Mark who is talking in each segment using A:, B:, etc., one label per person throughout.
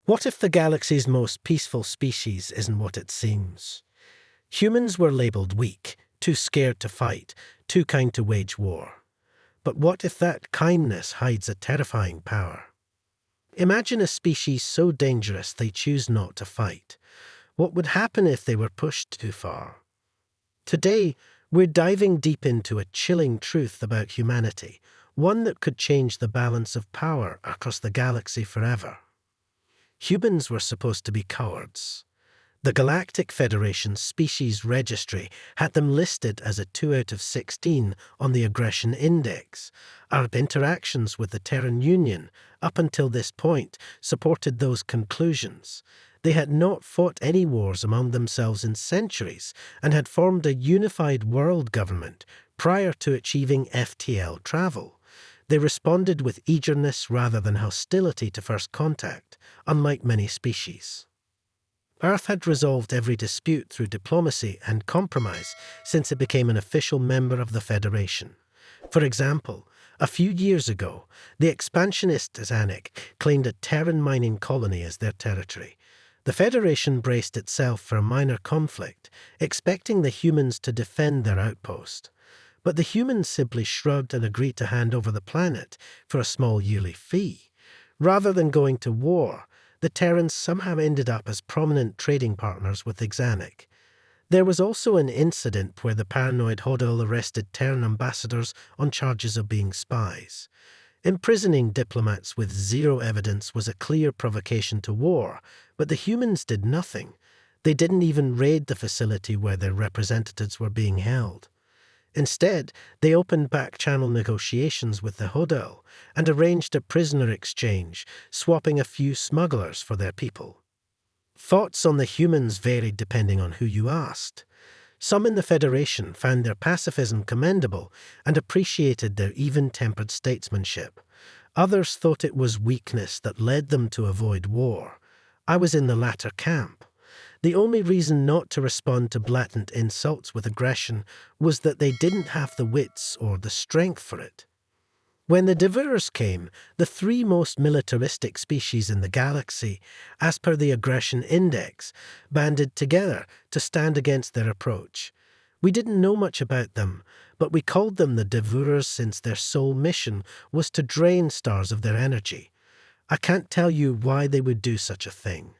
A: What if the galaxy's most peaceful species isn't what it seems? Humans were labeled weak, too scared to fight, too kind to wage war. But what if that kindness hides a terrifying power? Imagine a species so dangerous they choose not to fight. What would happen if they were pushed too far? Today, we're diving deep into a chilling truth about humanity, one that could change the balance of power across the galaxy forever. Humans were supposed to be cowards. The Galactic Federation's species registry had them listed as a 2 out of 16 on the aggression index. Our interactions with the Terran Union, up until this point, supported those conclusions. They had not fought any wars among themselves in centuries and had formed a unified world government prior to achieving FTL travel. They responded with eagerness rather than hostility to first contact, unlike many species. Earth had resolved every dispute through diplomacy and compromise since it became an official member of the Federation. For example, a few years ago, the expansionist Zanuck claimed a Terran mining colony as their territory. The Federation braced itself for a minor conflict, expecting the humans to defend their outpost. But the humans simply shrugged and agreed to hand over the planet for a small yearly fee. Rather than going to war, the Terrans somehow ended up as prominent trading partners with Zanuck. There was also an incident where the paranoid Hodel arrested Terran ambassadors on charges of being spies. Imprisoning diplomats with zero evidence was a clear provocation to war, but the humans did nothing. They didn't even raid the facility where their representatives were being held. Instead, they opened back-channel negotiations with the Hodel and arranged a prisoner exchange, swapping a few smugglers for their people. Thoughts on the humans varied depending on who you asked. Some in the Federation found their pacifism commendable and appreciated their even-tempered statesmanship. Others thought it was weakness that led them to avoid war. I was in the latter camp. The only reason not to respond to blatant insults with aggression was that they didn't have the wits or the strength for it. When the Devourers came, the 3 most militaristic species in the galaxy, as per the aggression index, banded together to stand against their approach. We didn't know much about them, but we called them the Devourers since their sole mission was to drain stars of their energy. I can't tell you why they would do such a thing.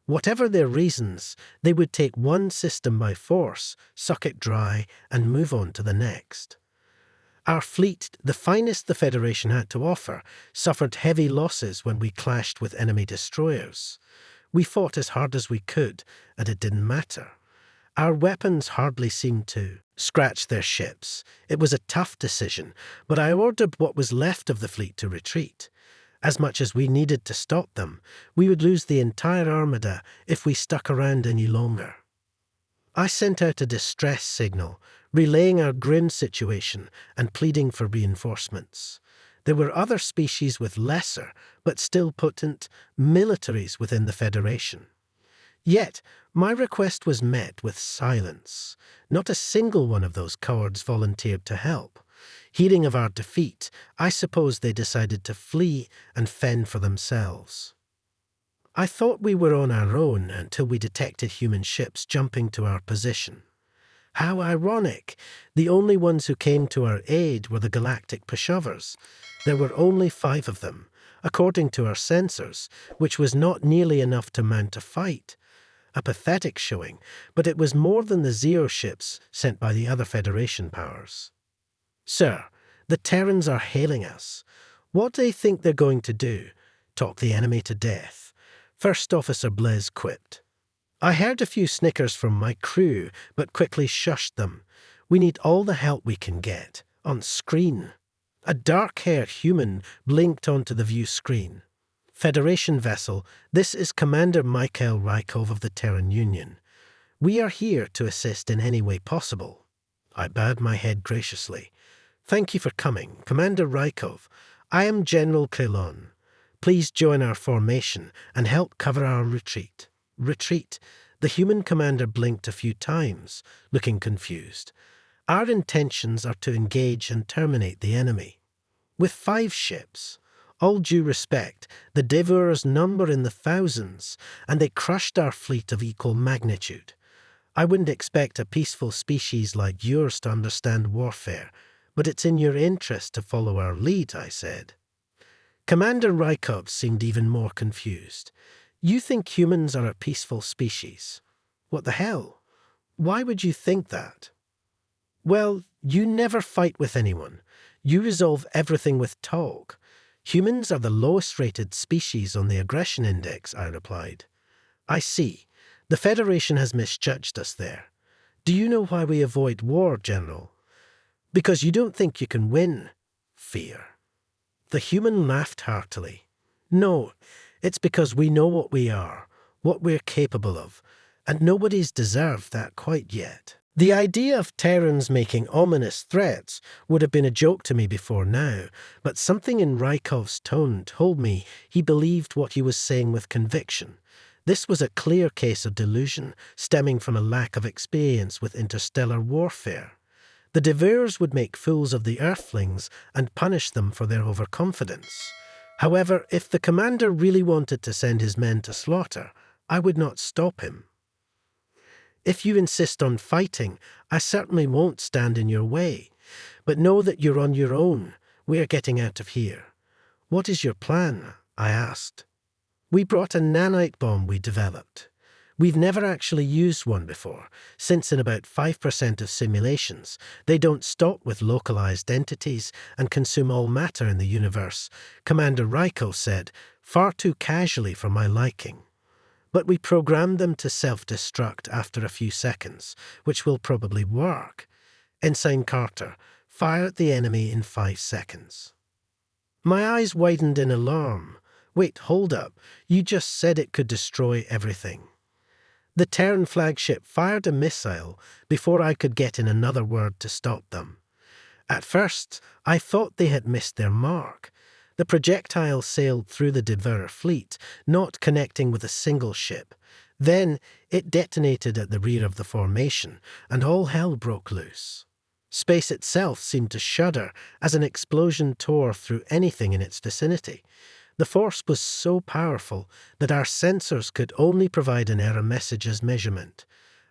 A: Whatever their reasons, they would take one system by force, suck it dry, and move on to the next. Our fleet, the finest the Federation had to offer, suffered heavy losses when we clashed with enemy destroyers. We fought as hard as we could, and it didn't matter. Our weapons hardly seemed to scratch their ships. It was a tough decision, but I ordered what was left of the fleet to retreat. As much as we needed to stop them, we would lose the entire armada if we stuck around any longer. I sent out a distress signal, relaying our grim situation and pleading for reinforcements. There were other species with lesser, but still potent, militaries within the Federation. Yet, my request was met with silence. Not a single one of those cowards volunteered to help. Hearing of our defeat, I suppose they decided to flee and fend for themselves. I thought we were on our own until we detected human ships jumping to our position. How ironic! The only ones who came to our aid were the Galactic pushovers. There were only 5 of them, according to our sensors, which was not nearly enough to mount a fight. A pathetic showing, but it was more than the Zero ships sent by the other Federation powers. Sir, the Terrans are hailing us. What do they think they're going to do? Talk the enemy to death? First Officer Blez quipped. I heard a few snickers from my crew, but quickly shushed them. We need all the help we can get. On screen. A dark-haired human blinked onto the view screen. Federation vessel, this is Commander Mikhail Rykov of the Terran Union. We are here to assist in any way possible. I bowed my head graciously. Thank you for coming, Commander Rykov. I am General Krylon. Please join our formation and help cover our retreat. Retreat? The human commander blinked a few times, looking confused. Our intentions are to engage and terminate the enemy. With 5 ships, All due respect, the Devours number in the thousands, and they crushed our fleet of equal magnitude. I wouldn't expect a peaceful species like yours to understand warfare, but it's in your interest to follow our lead, I said. Commander Rykov seemed even more confused. You think humans are a peaceful species? What the hell? Why would you think that? Well, you never fight with anyone. You resolve everything with talk. Humans are the lowest rated species on the aggression index, I replied. I see. The Federation has misjudged us there. Do you know why we avoid war, General? Because you don't think you can win. Fear. The human laughed heartily. No, it's because we know what we are, what we're capable of, and nobody's deserved that quite yet. The idea of Terrans making ominous threats would have been a joke to me before now, but something in Rykov's tone told me he believed what he was saying with conviction. This was a clear case of delusion, stemming from a lack of experience with interstellar warfare. The Devours would make fools of the Earthlings and punish them for their overconfidence. However, if the commander really wanted to send his men to slaughter, I would not stop him. If you insist on fighting, I certainly won't stand in your way. But know that you're on your own. We're getting out of here. What is your plan? I asked. We brought a nanite bomb we developed. We've never actually used one before, since in about 5% of simulations, they don't stop with localized entities and consume all matter in the universe, Commander Ryko said, far too casually for my liking. But we programmed them to self-destruct after a few seconds, which will probably work. Ensign Carter, fire at the enemy in 5 seconds. My eyes widened in alarm. Wait, hold up. You just said it could destroy everything. The Terran flagship fired a missile before I could get in another word to stop them. At first, I thought they had missed their mark. The projectile sailed through the Devourer fleet, not connecting with a single ship. Then it detonated at the rear of the formation, and all hell broke loose. Space itself seemed to shudder as an explosion tore through anything in its vicinity. The force was so powerful that our sensors could only provide an error message as measurement.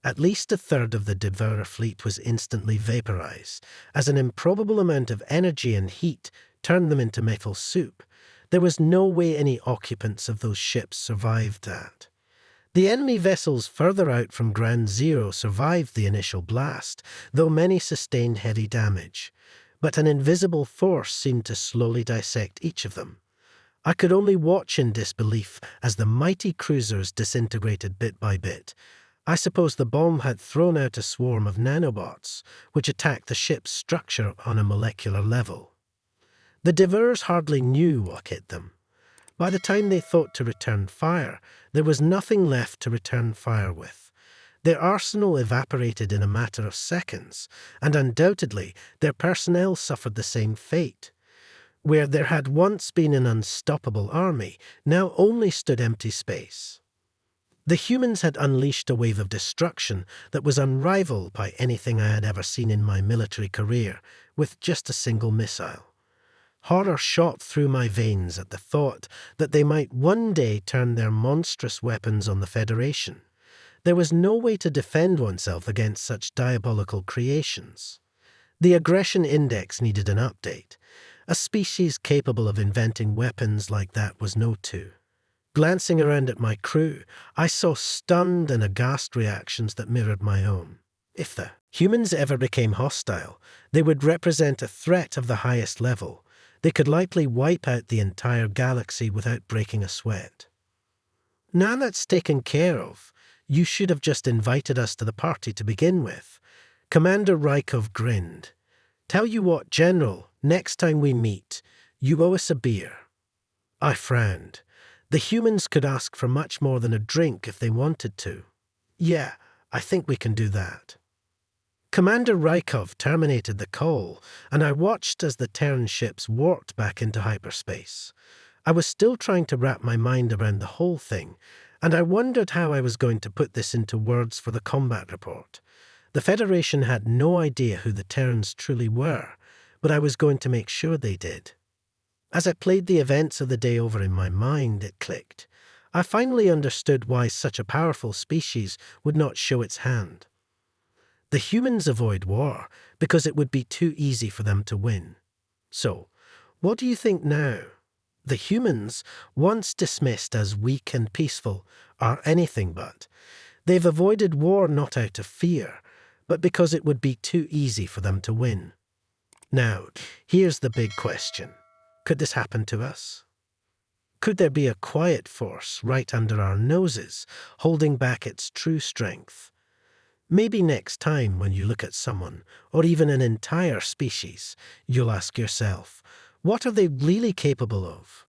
A: At least a third of the Devourer fleet was instantly vaporized, as an improbable amount of energy and heat turned them into metal soup. There was no way any occupants of those ships survived that. The enemy vessels further out from Ground Zero survived the initial blast, though many sustained heavy damage. But an invisible force seemed to slowly dissect each of them. I could only watch in disbelief as the mighty cruisers disintegrated bit by bit. I suppose the bomb had thrown out a swarm of nanobots, which attacked the ship's structure on a molecular level. The Devours hardly knew what hit them. By the time they thought to return fire, there was nothing left to return fire with. Their arsenal evaporated in a matter of seconds, and undoubtedly their personnel suffered the same fate. Where there had once been an unstoppable army, now only stood empty space. The humans had unleashed a wave of destruction that was unrivaled by anything I had ever seen in my military career, with just a single missile. Horror shot through my veins at the thought that they might one day turn their monstrous weapons on the Federation. There was no way to defend oneself against such diabolical creations. The aggression index needed an update. A species capable of inventing weapons like that was no two. Glancing around at my crew, I saw stunned and aghast reactions that mirrored my own. If the humans ever became hostile, they would represent a threat of the highest level. They could likely wipe out the entire galaxy without breaking a sweat. Now that's taken care of, you should have just invited us to the party to begin with. Commander Rykov grinned. Tell you what, General, next time we meet, you owe us a beer. I frowned. The humans could ask for much more than a drink if they wanted to. Yeah, I think we can do that. Commander Rykov terminated the call, and I watched as the Terran ships warped back into hyperspace. I was still trying to wrap my mind around the whole thing, and I wondered how I was going to put this into words for the combat report. The Federation had no idea who the Terrans truly were, but I was going to make sure they did. As I played the events of the day over in my mind, it clicked. I finally understood why such a powerful species would not show its hand. The humans avoid war because it would be too easy for them to win. So, what do you think now? The humans, once dismissed as weak and peaceful, are anything but. They've avoided war not out of fear, but because it would be too easy for them to win. Now, here's the big question. Could this happen to us? Could there be a quiet force right under our noses, holding back its true strength? Maybe next time when you look at someone, or even an entire species, you'll ask yourself, what are they really capable of?